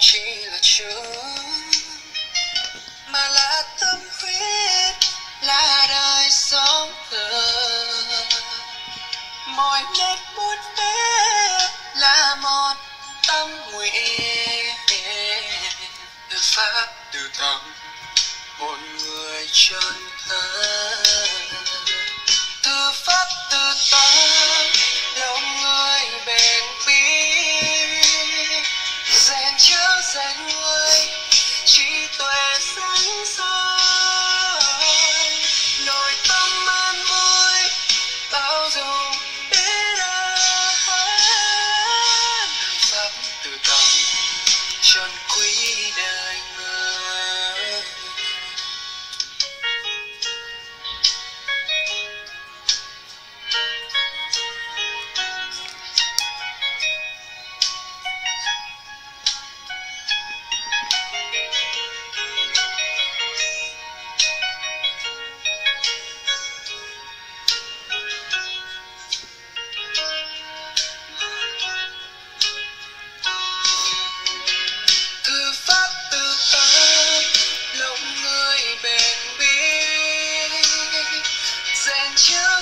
chỉ là chữ mà là tâm huyết, là đời sống mỗi nét bút vẽ là một tâm nguyện, từ pháp từ tâm một người chân thân, từ pháp từ tâm lòng người bền bỉ, rèn chữ rèn người trí tuệ sáng soi, nội tâm an vui bao dung biết ơn, từ pháp từ tâm trân quý đời người.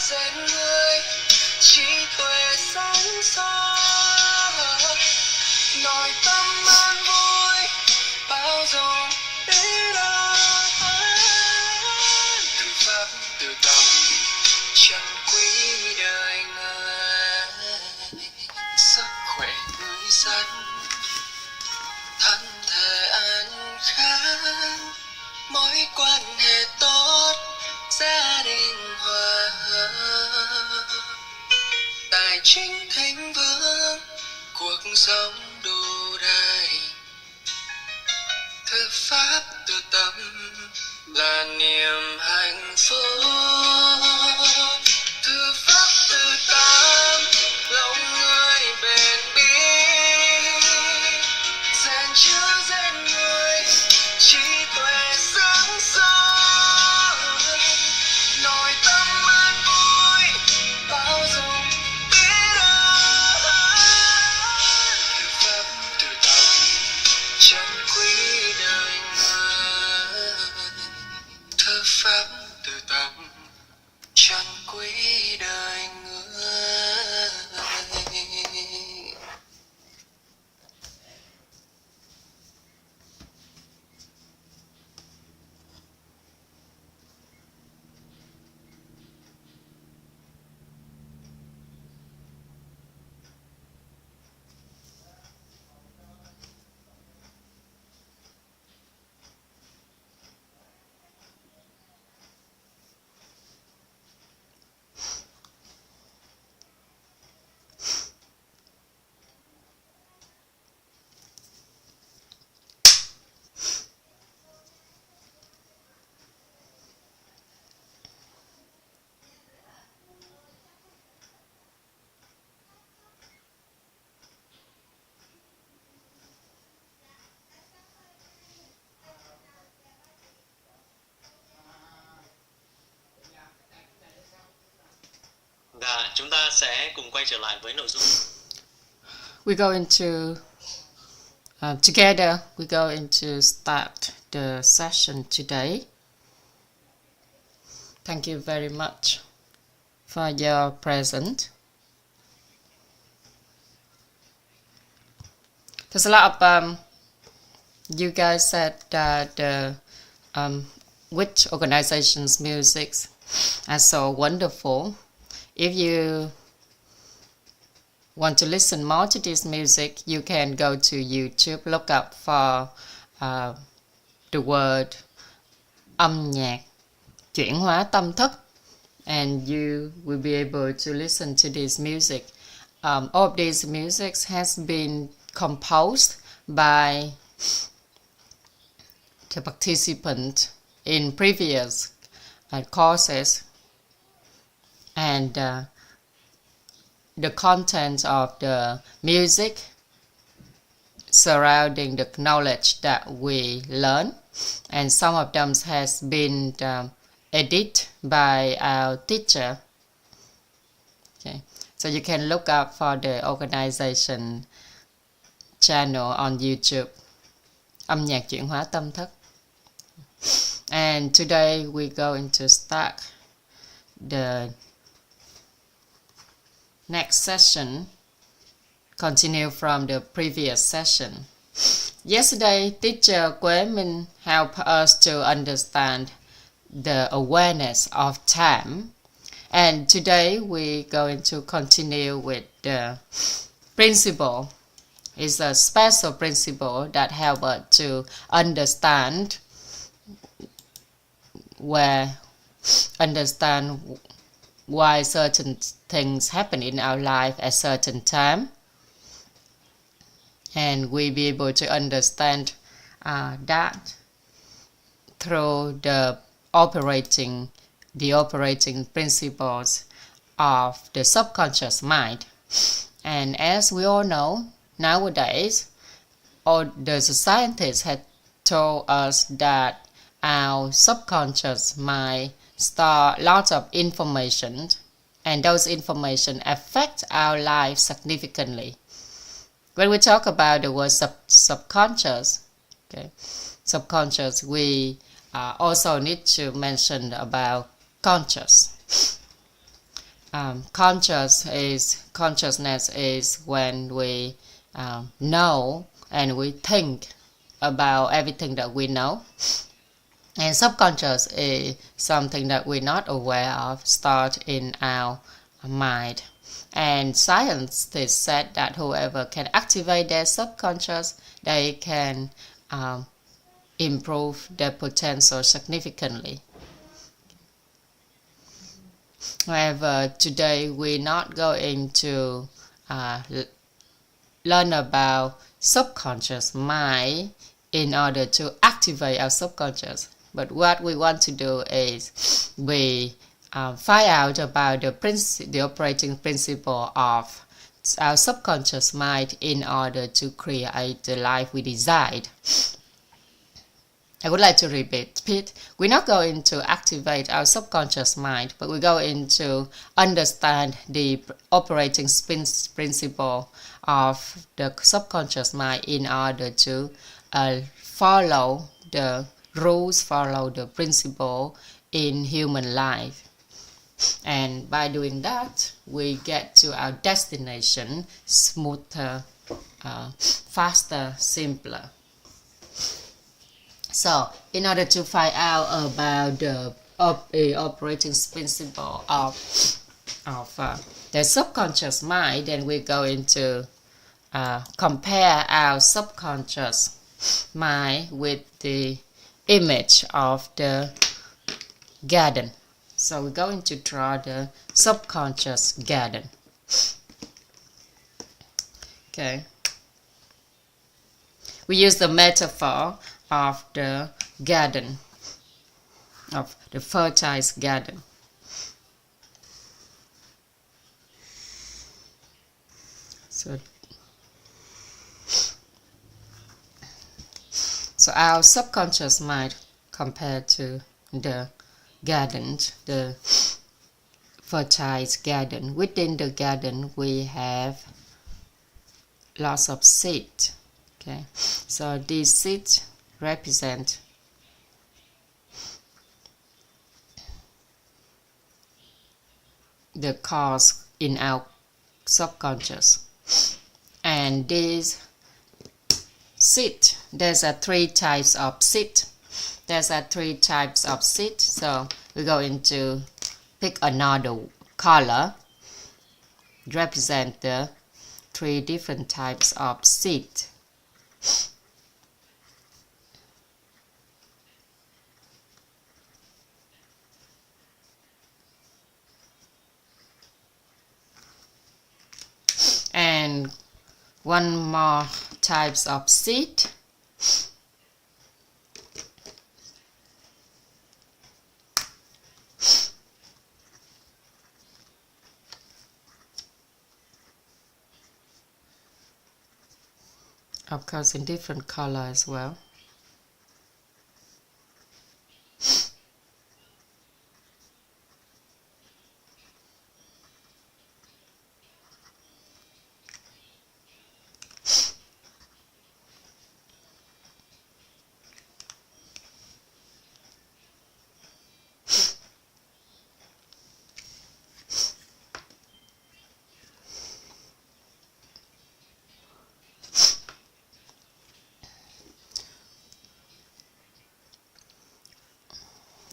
Rèn người trí tuệ sáng soi, nội tâm an vui bao dung biết ơn, từ pháp từ tâm trân quý đời người. Sức khỏe người dân thân thể an khang, mối quan hệ tốt gia đình hòa hợp, tài chính thịnh vượng cuộc sống đủ đầy, thư pháp từ tâm là niềm hạnh phúc, thư pháp từ tâm lòng người bền bỉ, rèn chữ rèn người trí tuệ sáng soi, nội tâm an vui bao dung biết ơn, từ pháp từ tâm trân quý đời người, thư pháp từ tâm trân quý đời người. Và chúng ta sẽ cùng quay trở lại với nội dung. We go into together. We go into start the session today. Thank you very much for your presence. There's a lot of you guys said that which organization's music are so wonderful. If you want to listen more to this music, you can go to YouTube, look up for the word âm nhạc, chuyển hóa tâm thức, and you will be able to listen to this music. All of this music has been composed by the participant in previous courses, and the content of the music surrounding the knowledge that we learn, and some of them has been edited by our teacher. Okay, so you can look up for the organization channel on YouTube âm nhạc chuyển hóa tâm thức. And today we're going to start the next session, continue from the previous session. Yesterday, teacher Quế Minh helped us to understand the awareness of time. And today we're going to continue with the principle. It's a special principle that helps us to understand why certain things happen in our life at certain time, and we be able to understand that through the operating principles of the subconscious mind. And as we all know, nowadays, all the scientists have told us that our subconscious mind store lots of information, and those information affect our life significantly. When we talk about the word subconscious, we also need to mention about conscious. Consciousness is when we know and we think about everything that we know. And subconscious is something that we're not aware of, stored in our mind. And scientists said that whoever can activate their subconscious, they can improve their potential significantly. However, today we're not going to learn about subconscious mind in order to activate our subconscious. But what we want to do is we find out about the operating principle of our subconscious mind in order to create the life we desire. I would like to repeat. We're not going to activate our subconscious mind, but we're going to understand the operating principle of the subconscious mind in order to follow the rules, follow the principle in human life. And by doing that, we get to our destination smoother, faster, simpler. So, in order to find out about the operating principle of the subconscious mind, then we're going to compare our subconscious mind with the image of the garden. So we're going to draw the subconscious garden. Okay. We use the metaphor of the garden, of the fertile garden. So our subconscious mind compared to the garden, the fertile garden. Within the garden we have lots of seeds. Okay, so these seeds represent the cause in our subconscious. And these seed, there's three types of seed. So we're going to pick another color, represent the three different types of seed. And one more types of seed. Of course, in different color as well.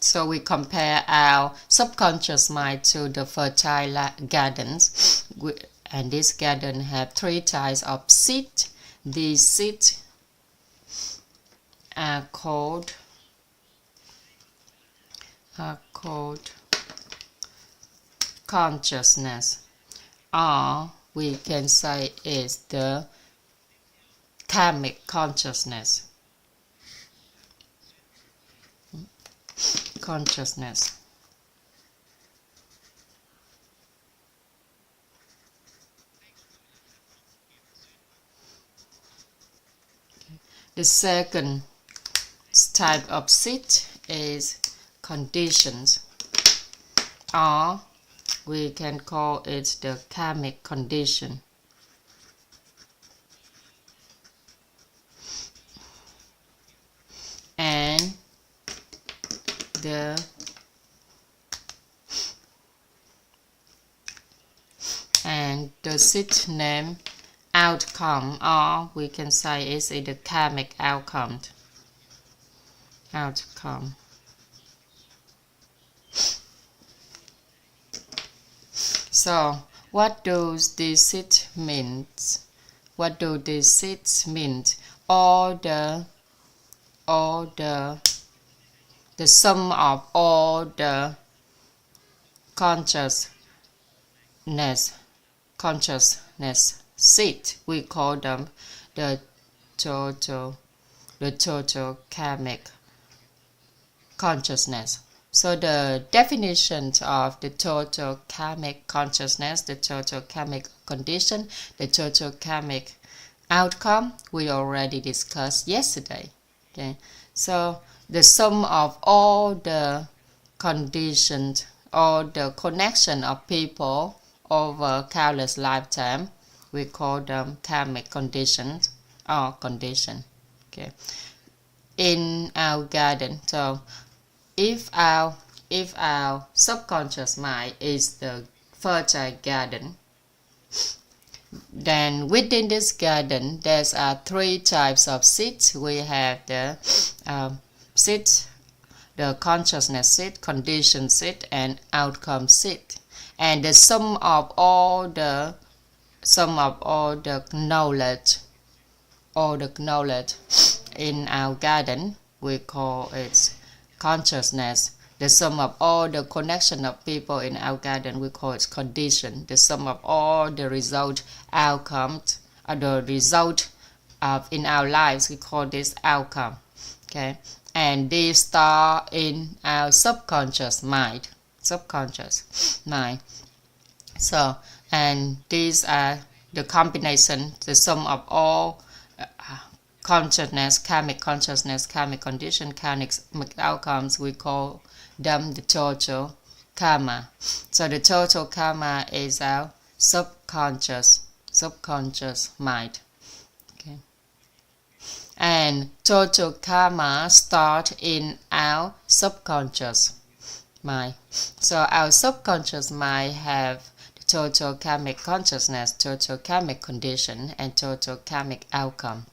So we compare our subconscious mind to the fertile gardens, and this garden have 3 types of seed. These seeds are called consciousness, or we can say is the karmic consciousness. The second type of seed is conditions, or we can call it the karmic condition. And the seed name outcome, or we can say is the karmic outcome. So what does this seed mean? What do these seeds mean? All the sum of all the consciousness seed, we call them the total karmic consciousness. So the definition of the total karmic consciousness, the total karmic condition, the total karmic outcome, we already discussed yesterday. Okay, so the sum of all the conditions, all the connection of people over countless lifetime, we call them karmic conditions or condition. Okay, in our garden. So if our subconscious mind is the fertile garden, then within this garden there's 3 types of seeds. We have the seed, the consciousness seed, condition seed, and outcome seed. And the sum of all the knowledge, in our garden, we call it consciousness. The sum of all the connection of people in our garden, we call it condition. The sum of all the result outcomes, or the result of in our lives, we call this outcome. Okay, and they start in our subconscious mind. So, and these are the combination, the sum of all consciousness, karmic condition, karmic outcomes. We call them the total karma. So the total karma is our subconscious mind. Okay, and total karma start in our subconscious mind. So our subconscious mind have the total karmic consciousness, total karmic condition, and total karmic outcome.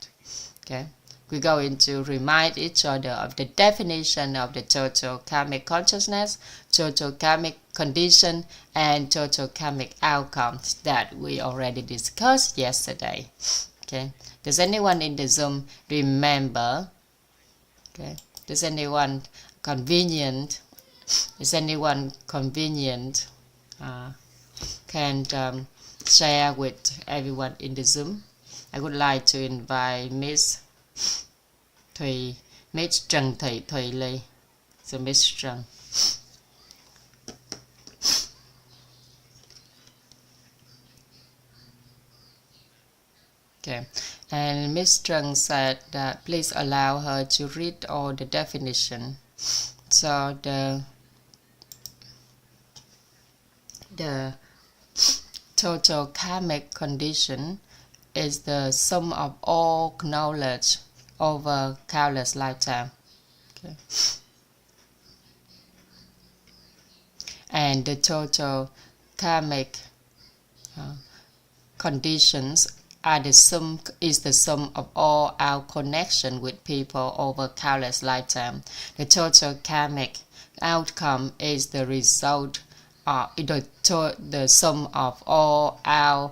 Okay, we're going to remind each other of the definition of the total karmic consciousness, total karmic condition, and total karmic outcomes that we already discussed yesterday. Okay, does anyone in the Zoom remember? Okay, does anyone convenient? Is anyone convenient? Can share with everyone in the Zoom? I would like to invite Miss Trần Thị Thùy Ly. So Miss Trần. Okay, and Miss Trần said that please allow her to read all the definition. So the total karmic condition is the sum of all knowledge over countless lifetime. Okay. And the total karmic conditions is the sum of all our connection with people over countless lifetime. The total karmic outcome is the result of the sum of all our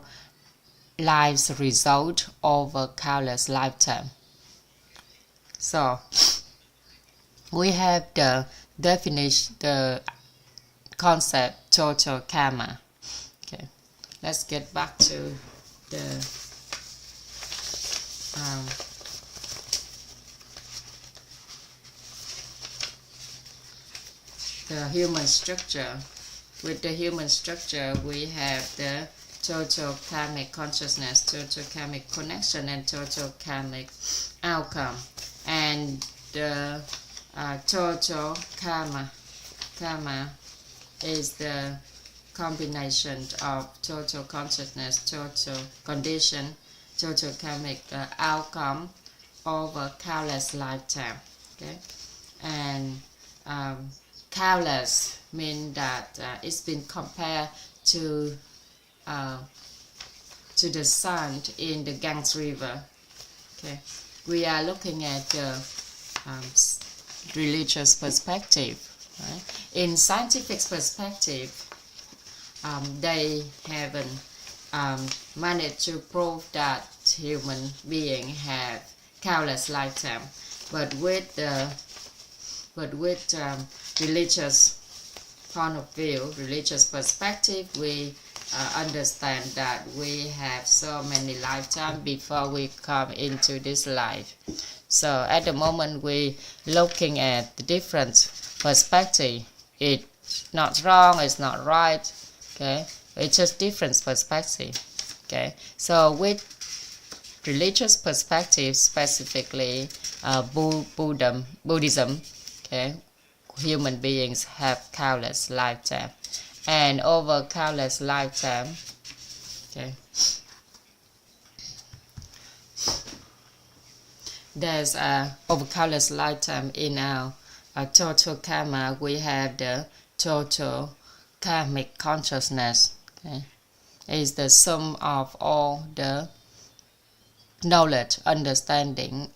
lives result over countless lifetime. So we have the definition, the concept total karma. Okay, let's get back to the human structure. With the human structure, we have the total karmic consciousness, total karmic connection, and total karmic outcome. And the total karma is the combination of total consciousness, total condition, total karmic outcome over countless lifetime. Okay, and countless mean that it's been compared to the sun in the Ganges River. Okay, we are looking at the religious perspective. Right? In scientific perspective, they haven't managed to prove that human being have countless lifetime, but with religious point of view, religious perspective, we understand that we have so many lifetimes before we come into this life. So at the moment we looking at the different perspective. It's not wrong, it's not right. Okay, it's just different perspective. Okay, so with religious perspective, specifically Buddhism, okay, human beings have countless lifetime, and over countless lifetime, okay, there's over countless lifetime in our total karma. We have the total karmic consciousness. Okay, is the sum of all the knowledge, understanding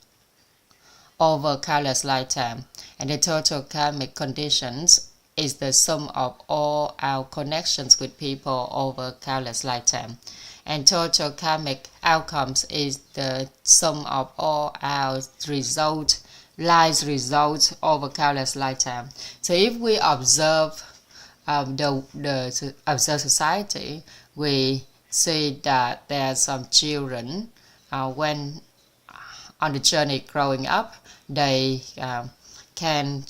over countless lifetime, and the total karmic conditions is the sum of all our connections with people over countless lifetime, and total karmic outcomes is the sum of all our lives results over countless lifetime. So if we observe observe society, we see that there are some children when on the journey growing up, they can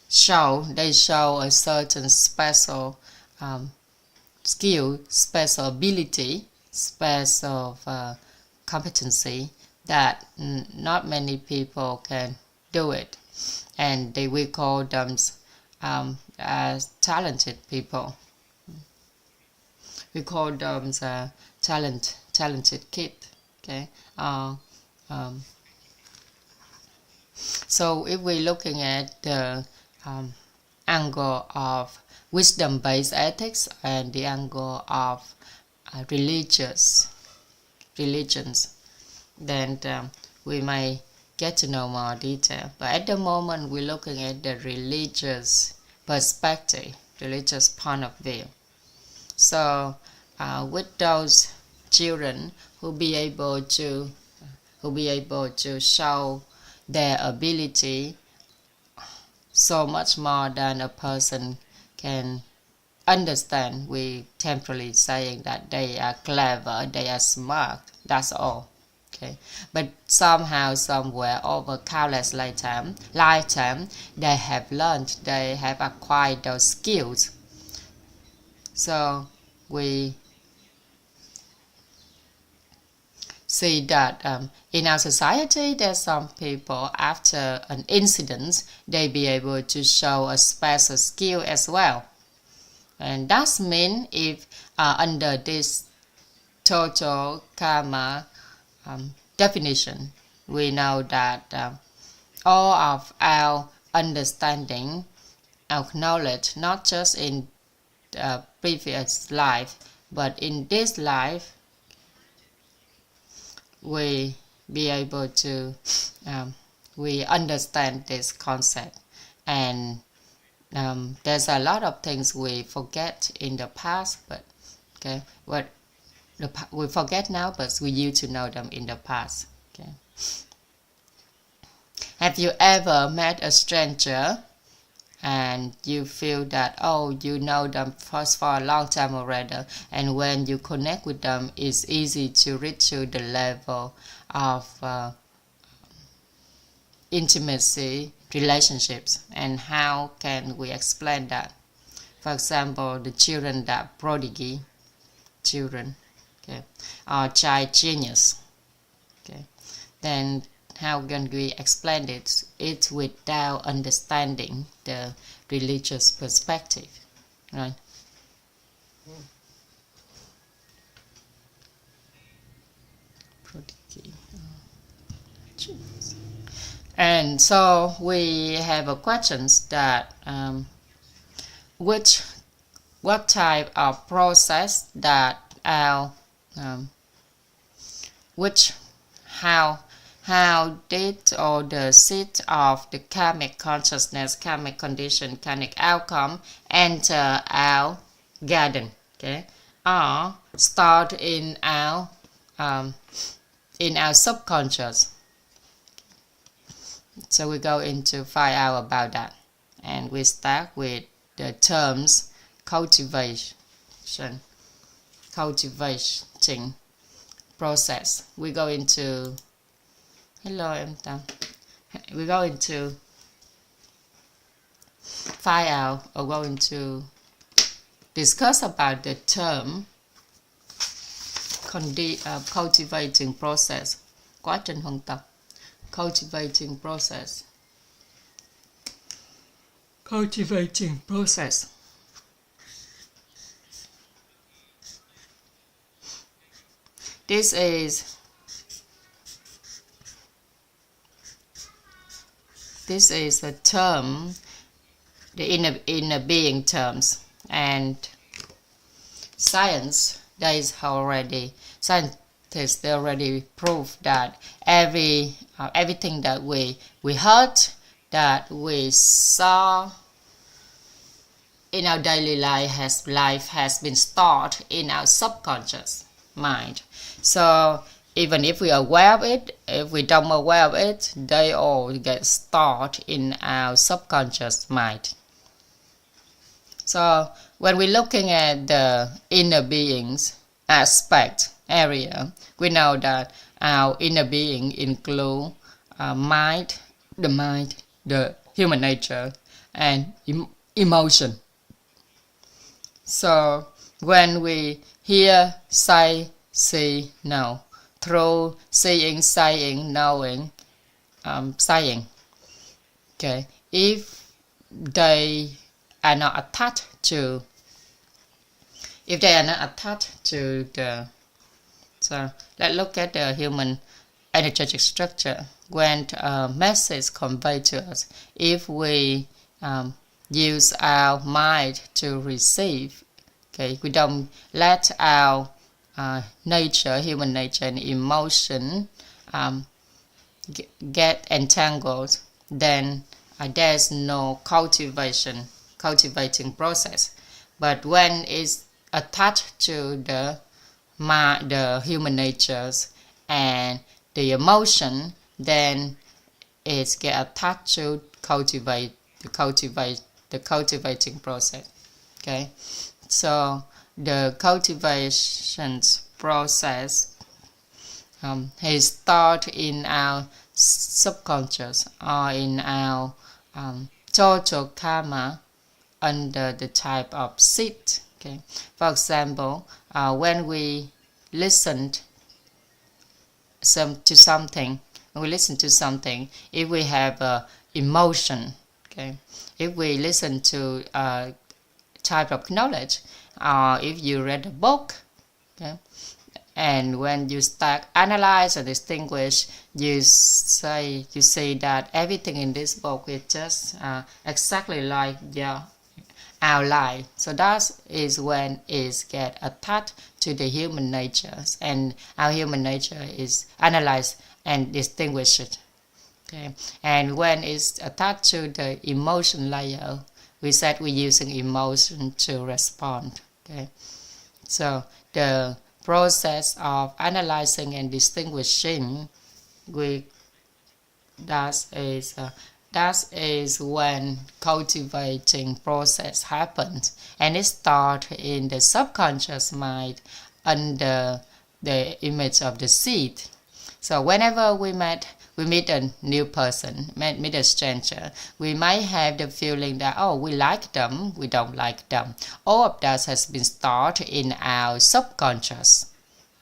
show a certain special skill, special ability, special competency that not many people can do it, and we call them as talented people. We call them talented kid. Okay. So if we're looking at the angle of wisdom-based ethics and the angle of religions, then we may get to know more detail. But at the moment, we're looking at the religious perspective, religious point of view. So with those children who be able to show their ability so much more than a person can understand, we temporarily saying that they are clever, they are smart, that's all. Okay, but somehow, somewhere, over countless lifetime, they have learned, they have acquired those skills. So we see that in our society, there's some people, after an incident, they be able to show a special skill as well. And that means if under this total karma definition, we know that all of our understanding, our knowledge, not just in previous life, but in this life, we be able to we understand this concept, and there's a lot of things we forget in the past, but we forget now, but we used to know them in the past. Okay. Have you ever met a stranger and you feel that, oh, you know them for a long time already, and when you connect with them, it's easy to reach to the level of intimacy, relationships, and how can we explain that? For example, the children that prodigy children, okay, or child genius, okay, then how can we explain it without understanding the religious perspective, right? Prodigy. And so we have a questions that what type of process that our how did or the seed of the karmic consciousness, karmic condition, karmic outcome enter our garden, okay, or start in our subconscious. So we go into find out about that, and we start with the terms cultivation, cultivating process. We go into we go into find out or go into discuss about the term cultivating process, quá trình huân tập, cultivating process. Cultivating process. This is a term, the inner being terms, and scientists they already proved that everything that we heard, that we saw in our daily life has been stored in our subconscious mind. So even if we are aware of it, if we don't aware of it, they all get stored in our subconscious mind. So when we're looking at the inner beings aspect area, we know that our inner being include the human nature, and emotion. So when we hear, say, see, know, through seeing, saying, knowing, saying, okay, if they are not attached to the, so let's look at the human energetic structure. When a message conveyed to us, if we use our mind to receive, okay, we don't let our nature, human nature and emotion get entangled, then there's no cultivating process. But when it's attached to the human natures and the emotion, then it's get attached to the cultivating process. Okay, so the cultivation process is start in our subconscious or in our total karma under the type of seed. Okay, for example, when we listened to something, if we have emotion, okay, if we listen to a type of knowledge, or if you read a book, okay, and when you start analyze and distinguish, you see that everything in this book is just exactly like our life. So that is when it get attached to the human nature, and our human nature is analyzed and distinguished. Okay, and when it's attached to the emotion layer, we said we're using emotion to respond. Okay, so the process of analyzing and distinguishing, that is when cultivating process happens, and it starts in the subconscious mind under the image of the seed. So whenever we meet a new person, meet a stranger, we might have the feeling that, oh, we like them, we don't like them. All of that has been stored in our subconscious,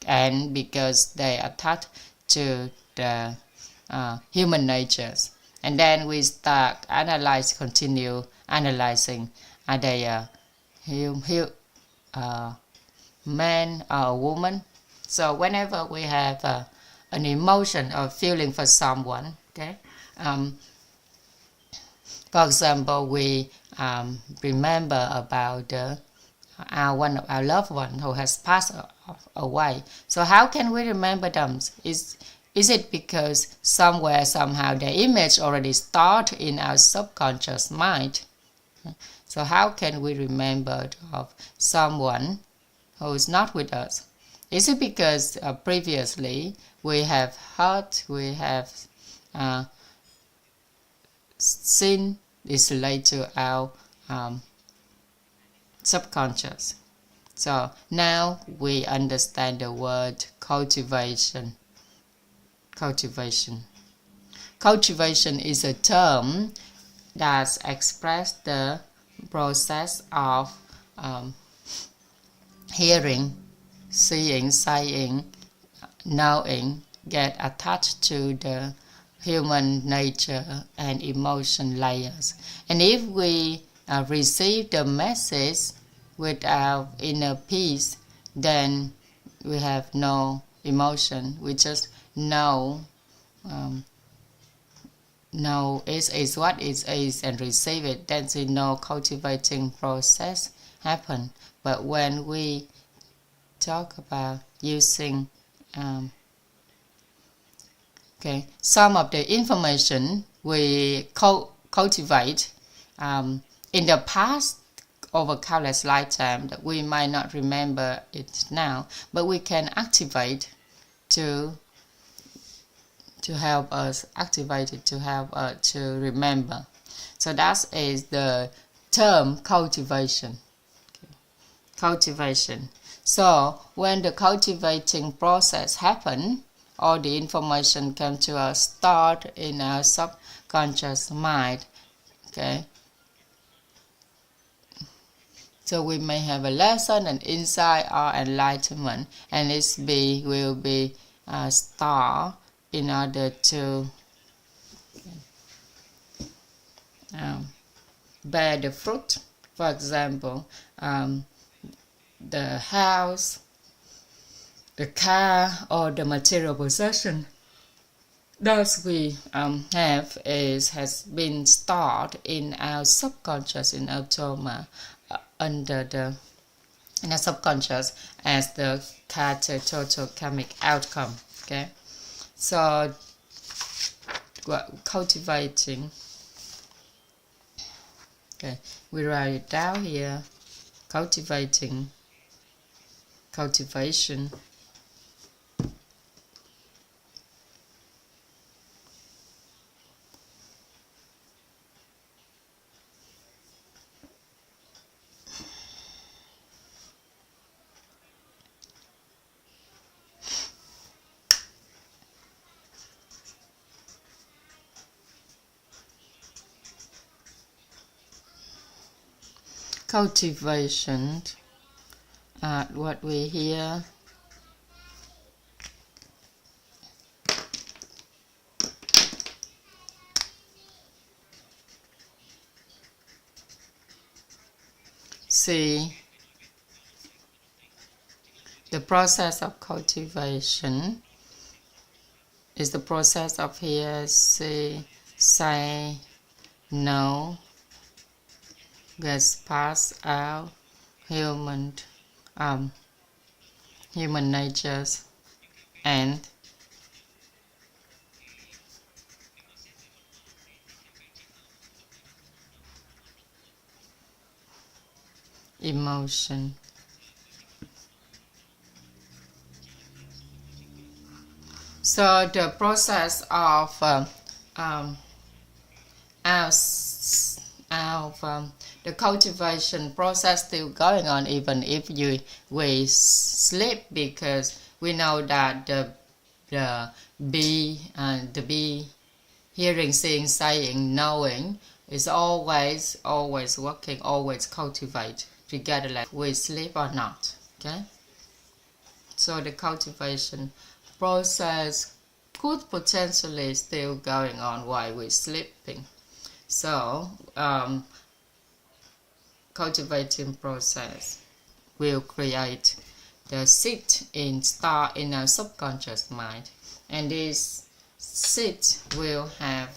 and because they attach to the human natures. And then we start continue analyzing, are they a man or a woman? So whenever we have an emotion or feeling for someone, okay, for example, we remember about one of our loved one who has passed away. So how can we remember them? Is it because somewhere, somehow, the image already started in our subconscious mind? So how can we remember of someone who is not with us? Is it because previously we have heard, we have seen this related to our subconscious? So now we understand the word cultivation. Cultivation is a term that expresses the process of hearing, seeing, saying, knowing, get attached to the human nature and emotion layers. And if we receive the message without inner peace, then we have no emotion. We just know is what it is and receive it. Then we know cultivating process happen. But when we talk about using some of the information we cultivate in the past over countless lifetimes, that we might not remember it now, but we can activate to help us to remember. So that is the term cultivation. Cultivation. So when the cultivating process happens, all the information comes to us, start in our subconscious mind. Okay. So we may have a lesson, an insight, or enlightenment, and it will be start in order to bear the fruit. For example, the house, the car, or the material possession that we have has been stored in our subconscious, in our trauma, in our subconscious as the total karmic outcome. Okay, so cultivating. Okay, we write it down here. Cultivation. Cultivation, what we hear, see, the process of cultivation is the process of hear, see, say, know, gets passed out, human natures, and emotion. So the process of the cultivation process still going on even if we sleep, because we know that the be hearing, seeing, saying, knowing is always working, always cultivate, regardless if we sleep or not. Okay, so the cultivation process could potentially still going on while we're sleeping. So cultivating process will create the seed start in our subconscious mind, and this seed will have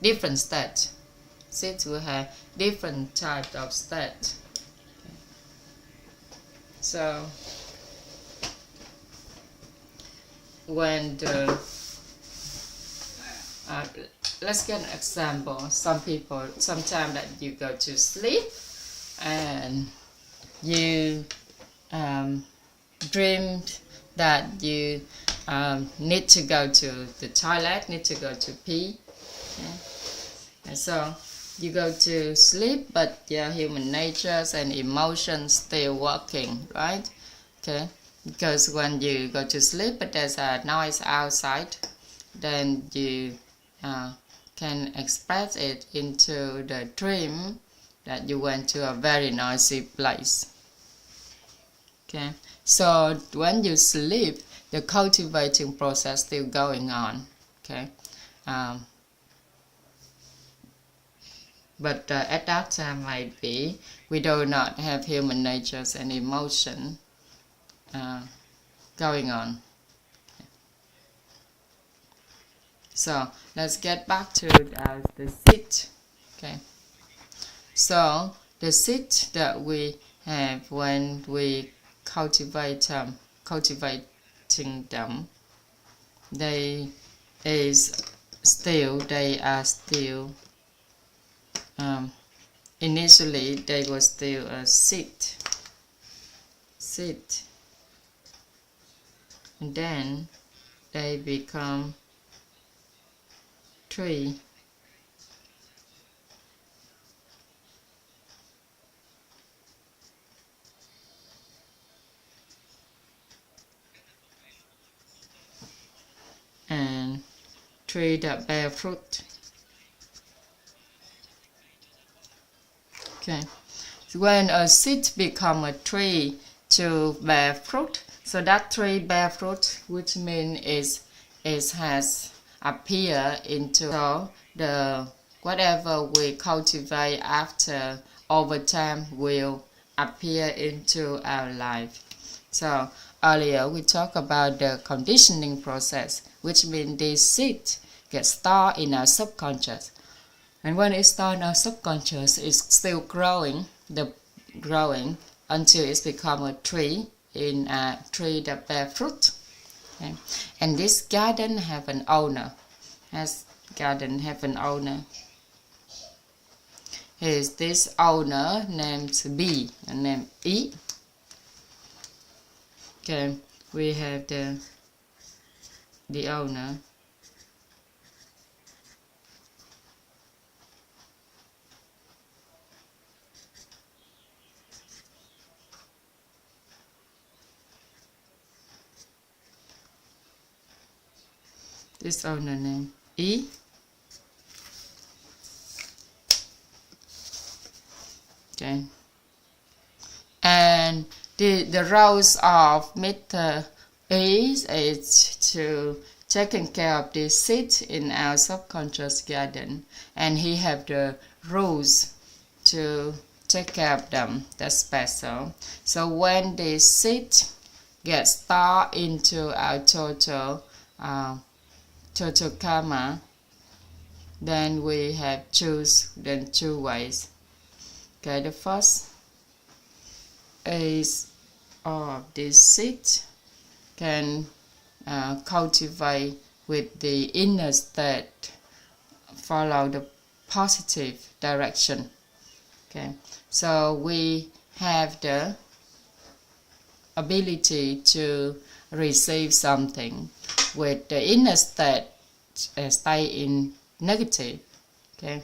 different state. Seeds will have different types of state. So when the let's get an example. Some people, sometimes that you go to sleep and you dreamed that you need to go to the toilet, need to go to pee. Okay? And so you go to sleep, but your human natures and emotions still working, right? Okay, because when you go to sleep, but there's a noise outside, then you can express it into the dream that you went to a very noisy place. Okay, so when you sleep, the cultivating process still going on. Okay, but at that time might be we do not have human natures and emotion going on. So let's get back to the seed. Okay, so the seed that we have when we cultivating them, they are still initially they were still a seed, and then they become tree, and tree that bear fruit. Okay, so when a seed become a tree to bear fruit, so that tree bear fruit, which means it has appear into, so the whatever we cultivate after over time will appear into our life. So earlier we talked about the conditioning process, which means this seed gets stored in our subconscious, and when it's stored in our subconscious, it's still growing until it's become a tree, in a tree that bear fruit. Okay. And this garden have an owner. Here's this owner named B and named E. Okay, we have the owner. This owner name E. Okay, and the roles of Mr. E is to taking care of the seed in our subconscious garden, and he have the rules to take care of them. That's special. So when the seed gets stored into our total karma, then we have two ways. Okay, the first is this seed can cultivate with the inner state, follow the positive direction. Okay, so we have the ability to receive something with the inner state stay in negative. Okay,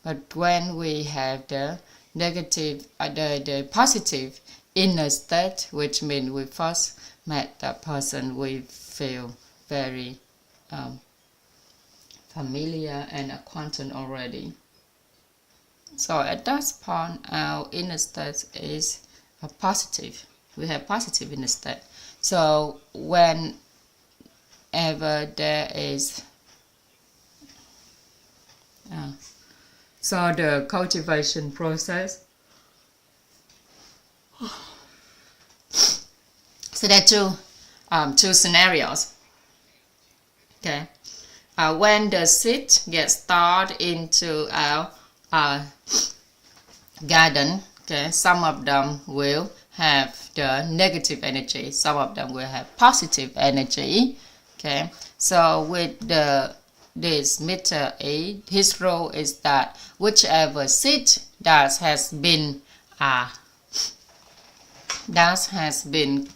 but when we have the negative, the positive inner state, which means we first met that person, we feel very familiar and acquainted already. So at that point, our inner state is a positive. We have positive inner state. So whenever there is so the cultivation process. So there are two scenarios. Okay, when the seed gets started into our garden, okay, some of them will have the negative energy, some of them will have positive energy. Okay, so with this meter E, his role is that whichever seed that has been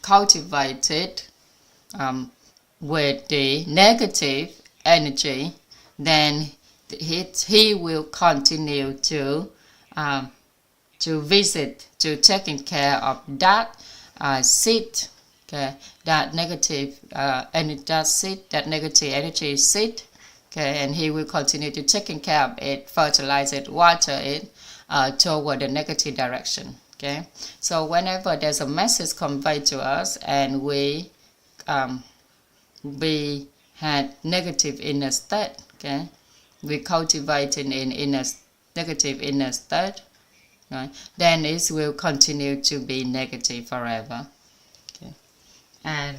cultivated with the negative energy, then he will continue to visit, to taking care of that seed, okay, that negative that negative energy seed, okay, and he will continue to taking care of it, fertilize it, water it toward the negative direction. Okay, so whenever there's a message conveyed to us and we had negative inner state, okay, we cultivating in negative inner state, right, then it will continue to be negative forever. Okay, and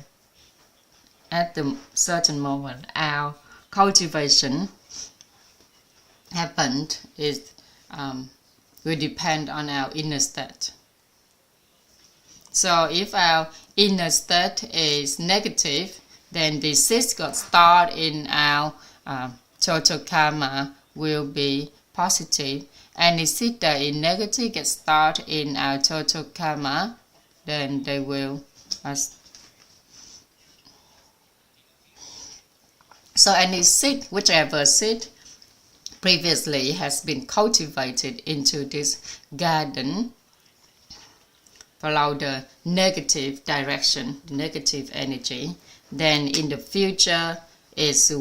at the certain moment our cultivation happened is will depend on our inner state. So if our inner state is negative, then the seeds got started in our total karma will be positive, and the seed that is negative gets started in our total karma, then they will so any seed, whichever seed previously has been cultivated into this garden, follow the negative direction, the negative energy, then in the future it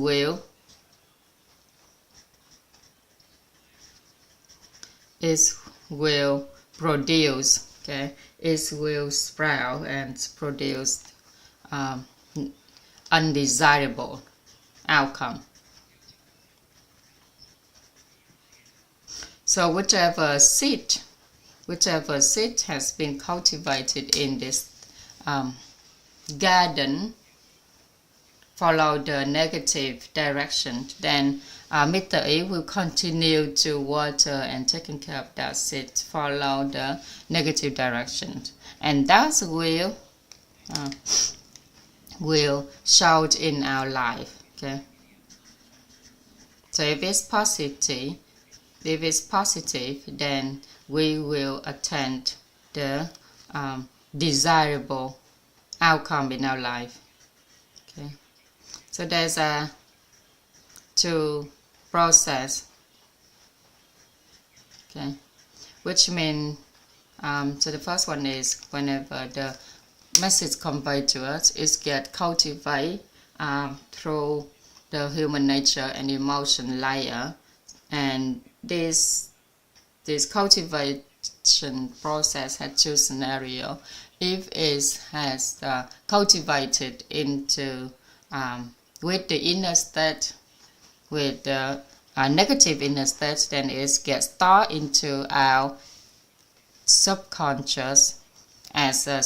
will produce, okay, it will sprout and produce undesirable outcome. So whichever seed has been cultivated in this garden follow the negative direction, then Mr. E will continue to water and taking care of that seed, follow the negative direction, and that will show in our life. Okay. So if it's positive, then we will attain the desirable outcome in our life. Okay. So there's two process. Okay, which means so the first one is whenever the message conveyed to us is get cultivated through the human nature and emotion layer, and this cultivation process has two scenarios. If it has cultivated into with the inner state, with the negative inner state, then it gets stored into our subconscious as a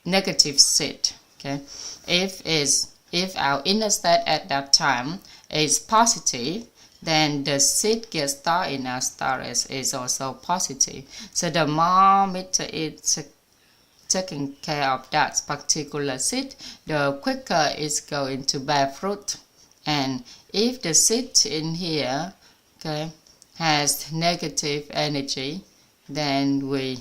negative seed. Okay, if our inner state at that time is positive, then the seed gets stored in our storage is also positive. So the more Mr. it's taking care of that particular seed, the quicker it's going to bear fruit. And if the seed in here, okay, has negative energy, then we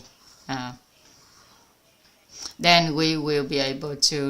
then we will be able to